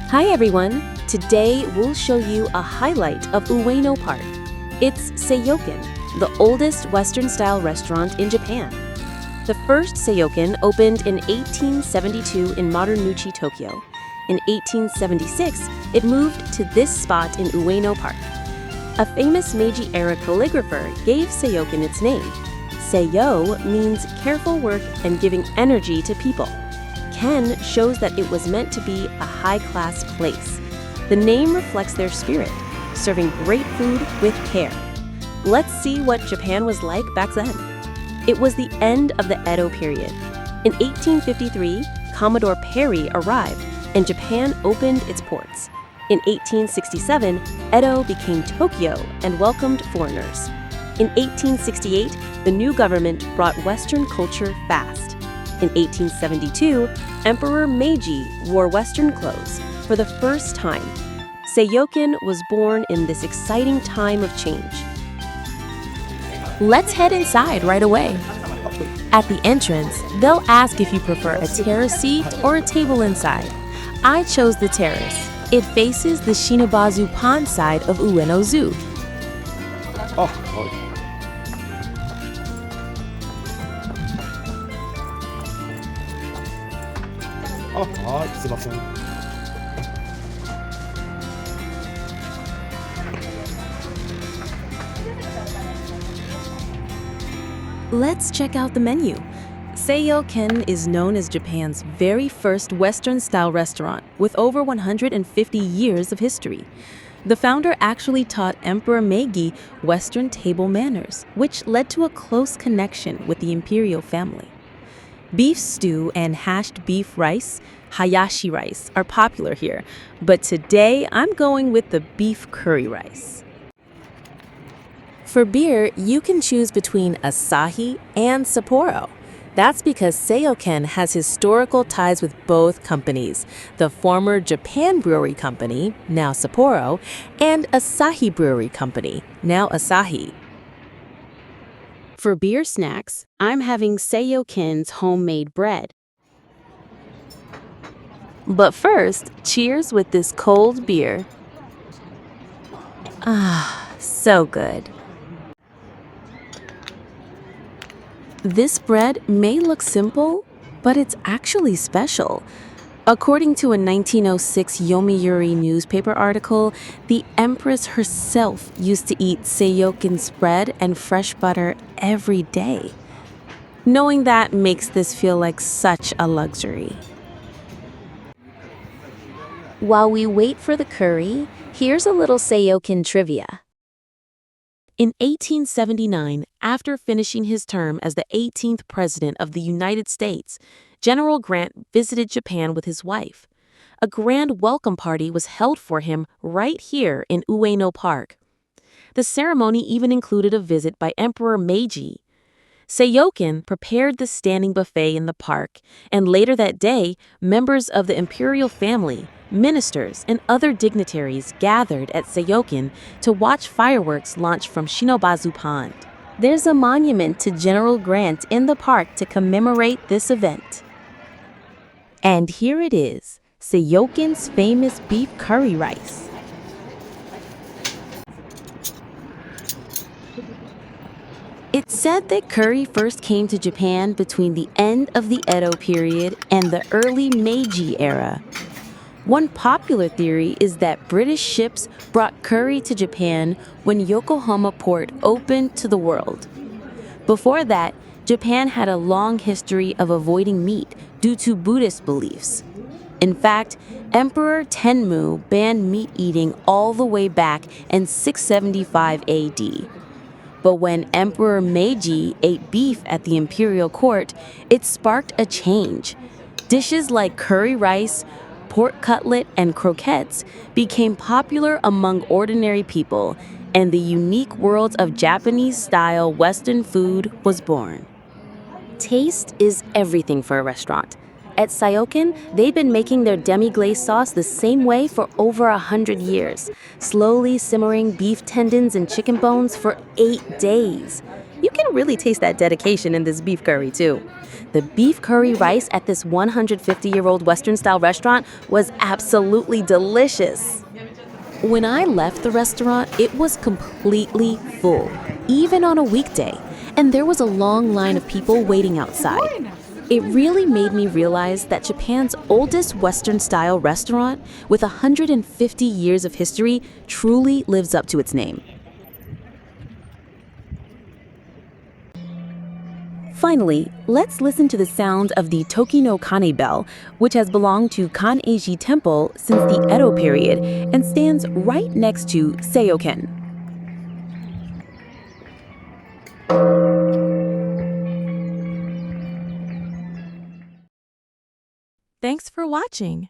Hi everyone! Today we'll show you a highlight of Ueno Park. It's Seiyoken, the oldest Western-style restaurant in Japan. The first Seiyoken opened in 1872 in modern Muchi, Tokyo. In 1876, it moved to this spot in Ueno Park. A famous Meiji-era calligrapher gave Seiyoken its name. Seiyo means careful work and giving energy to people. Ken shows that it was meant to be a high-class place. The name reflects their spirit, serving great food with care. Let's see what Japan was like back then. It was the end of the Edo period. In 1853, Commodore Perry arrived, and Japan opened its ports. In 1867, Edo became Tokyo and welcomed foreigners. In 1868, the new government brought Western culture fast. In 1872, Emperor Meiji wore Western clothes for the first time. Seiyoken was born in this exciting time of change. Let's head inside right away. At the entrance, they'll ask if you prefer a terrace seat or a table inside. I chose the terrace. It faces the Shinobazu Pond side of Ueno Zoo. Let's check out the menu. Seiyoken is known as Japan's very first Western-style restaurant with over 150 years of history. The founder actually taught Emperor Meiji Western table manners, which led to a close connection with the Imperial family. Beef stew and hashed beef rice, hayashi rice, are popular here, but today I'm going with the beef curry rice. For beer, you can choose between Asahi and Sapporo. That's because Seiyoken has historical ties with both companies, the former Japan Brewery Company, now Sapporo, and Asahi Brewery Company, now Asahi. For beer snacks, I'm having Seiyoken's homemade bread. But first, cheers with this cold beer. So good. This bread may look simple, but it's actually special. According to a 1906 Yomiuri newspaper article, the Empress herself used to eat Seiyoken's bread and fresh butter every day. Knowing that makes this feel like such a luxury. While we wait for the curry, here's a little Seiyoken trivia. In 1879, after finishing his term as the 18th President of the United States, General Grant visited Japan with his wife. A grand welcome party was held for him right here in Ueno Park. The ceremony even included a visit by Emperor Meiji. Seiyoken prepared the standing buffet in the park, and later that day, members of the imperial family, ministers, and other dignitaries gathered at Seiyoken to watch fireworks launch from Shinobazu Pond. There's a monument to General Grant in the park to commemorate this event. And here it is, Seiyoken's famous beef curry rice. It's said that curry first came to Japan between the end of the Edo period and the early Meiji era. One popular theory is that British ships brought curry to Japan when Yokohama port opened to the world. Before that, Japan had a long history of avoiding meat due to Buddhist beliefs. In fact, Emperor Tenmu banned meat eating all the way back in 675 AD. But when Emperor Meiji ate beef at the imperial court, it sparked a change. Dishes like curry rice, pork cutlet, and croquettes became popular among ordinary people, and the unique world of Japanese-style Western food was born. Taste is everything for a restaurant. At Seiyoken, they've been making their demi-glace sauce the same way for over 100 years, slowly simmering beef tendons and chicken bones for 8 days. You can really taste that dedication in this beef curry, too. The beef curry rice at this 150-year-old Western-style restaurant was absolutely delicious. When I left the restaurant, it was completely full, even on a weekday, and there was a long line of people waiting outside. It really made me realize that Japan's oldest Western-style restaurant, with 150 years of history, truly lives up to its name. Finally, let's listen to the sound of the Toki no Kane bell, which has belonged to Kaneji Temple since the Edo period and stands right next to Seiyoken. Thanks for watching.